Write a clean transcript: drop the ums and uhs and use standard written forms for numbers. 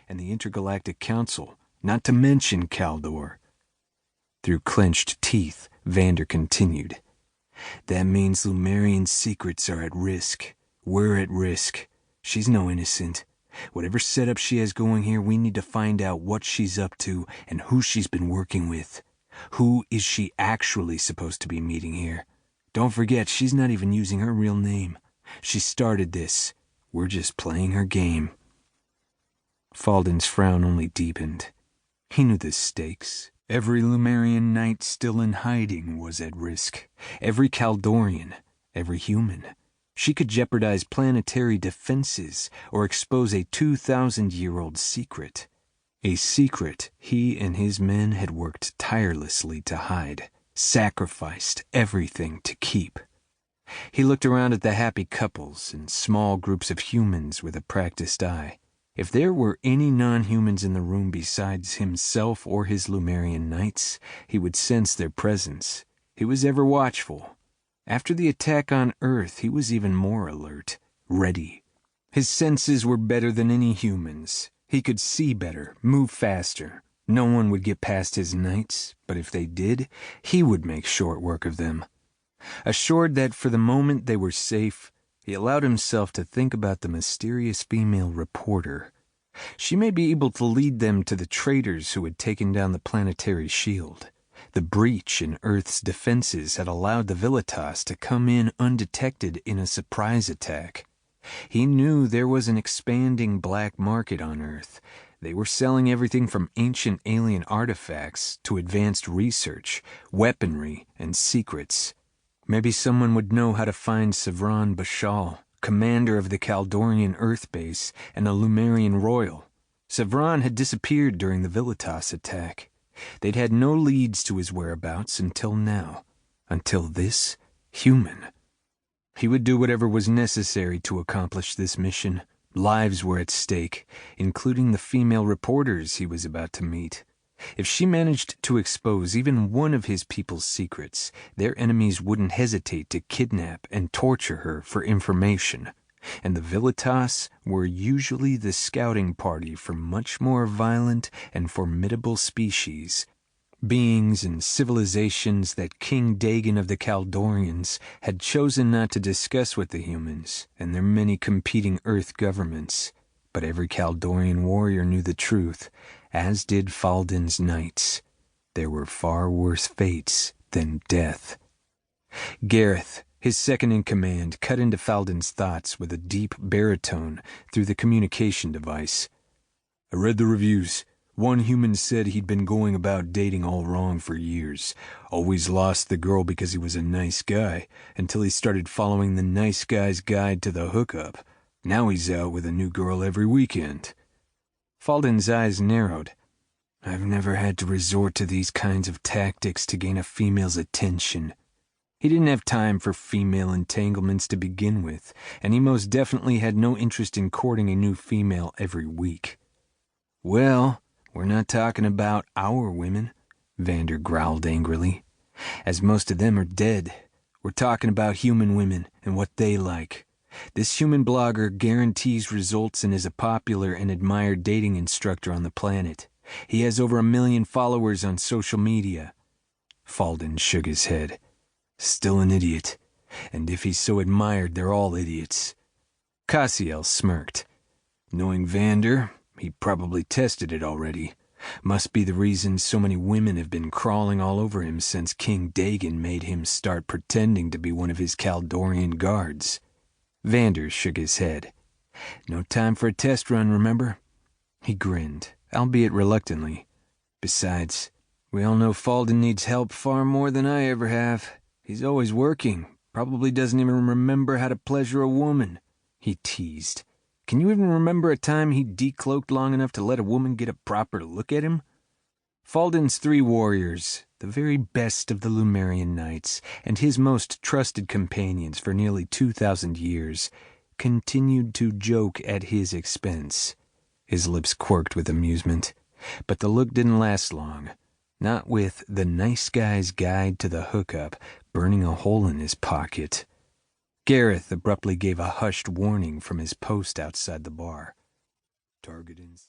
and the Intergalactic Council, not to mention Kaldor. Through clenched teeth, Vander continued. That means Lumerian secrets are at risk. We're at risk. She's no innocent. Whatever setup she has going here, we need to find out what she's up to and who she's been working with. Who is she actually supposed to be meeting here? Don't forget, she's not even using her real name. She started this. We're just playing her game. Falden's frown only deepened. He knew the stakes. Every Lumerian knight still in hiding was at risk. Every Kaldorian, every human. She could jeopardize planetary defenses or expose a 2,000-year-old secret. A secret he and his men had worked tirelessly to hide, sacrificed everything to keep. He looked around at the happy couples and small groups of humans with a practiced eye. If there were any non-humans in the room besides himself or his Lumerian knights, he would sense their presence. He was ever watchful. After the attack on Earth, he was even more alert, ready. His senses were better than any humans. He could see better, move faster. No one would get past his knights, but if they did, he would make short work of them. Assured that for the moment they were safe, he allowed himself to think about the mysterious female reporter. She may be able to lead them to the traitors who had taken down the planetary shield. The breach in Earth's defenses had allowed the Vilitas to come in undetected in a surprise attack. He knew there was an expanding black market on Earth. They were selling everything from ancient alien artifacts to advanced research, weaponry, and secrets. Maybe someone would know how to find Sevron Bashal, commander of the Kaldorian Earth base and a Lumerian royal. Sevron had disappeared during the Vilitas attack. They'd had no leads to his whereabouts until now. Until this human. He would do whatever was necessary to accomplish this mission. Lives were at stake, including the female reporters he was about to meet. If she managed to expose even one of his people's secrets, their enemies wouldn't hesitate to kidnap and torture her for information. And the Vilitas were usually the scouting party for much more violent and formidable species, beings and civilizations that King Dagon of the Kaldorians had chosen not to discuss with the humans and their many competing Earth governments. But every Kaldorian warrior knew the truth, as did Falden's knights. There were far worse fates than death. Gareth, his second-in-command, cut into Falden's thoughts with a deep baritone through the communication device. I read the reviews. One human said he'd been going about dating all wrong for years. Always lost the girl because he was a nice guy, until he started following the nice guy's guide to the hookup. Now he's out with a new girl every weekend. Falden's eyes narrowed. I've never had to resort to these kinds of tactics to gain a female's attention. He didn't have time for female entanglements to begin with, and he most definitely had no interest in courting a new female every week. Well, we're not talking about our women, Vander growled angrily, as most of them are dead. We're talking about human women and what they like. This human blogger guarantees results and is a popular and admired dating instructor on the planet. He has over 1 million followers on social media. Falden shook his head. Still an idiot. And if he's so admired, they're all idiots. Cassiel smirked. Knowing Vander, he probably tested it already. Must be the reason so many women have been crawling all over him since King Dagon made him start pretending to be one of his Kaldorian guards. Vander shook his head. No time for a test run, remember? He grinned, albeit reluctantly. Besides, we all know Falden needs help far more than I ever have. He's always working. Probably doesn't even remember how to pleasure a woman. He teased. Can you even remember a time he decloaked long enough to let a woman get a proper look at him? Falden's 3 warriors, the very best of the Lumerian knights, and his most trusted companions for nearly 2,000 years, continued to joke at his expense. His lips quirked with amusement, but the look didn't last long. Not with the nice guy's guide to the hookup burning a hole in his pocket. Gareth abruptly gave a hushed warning from his post outside the bar. Target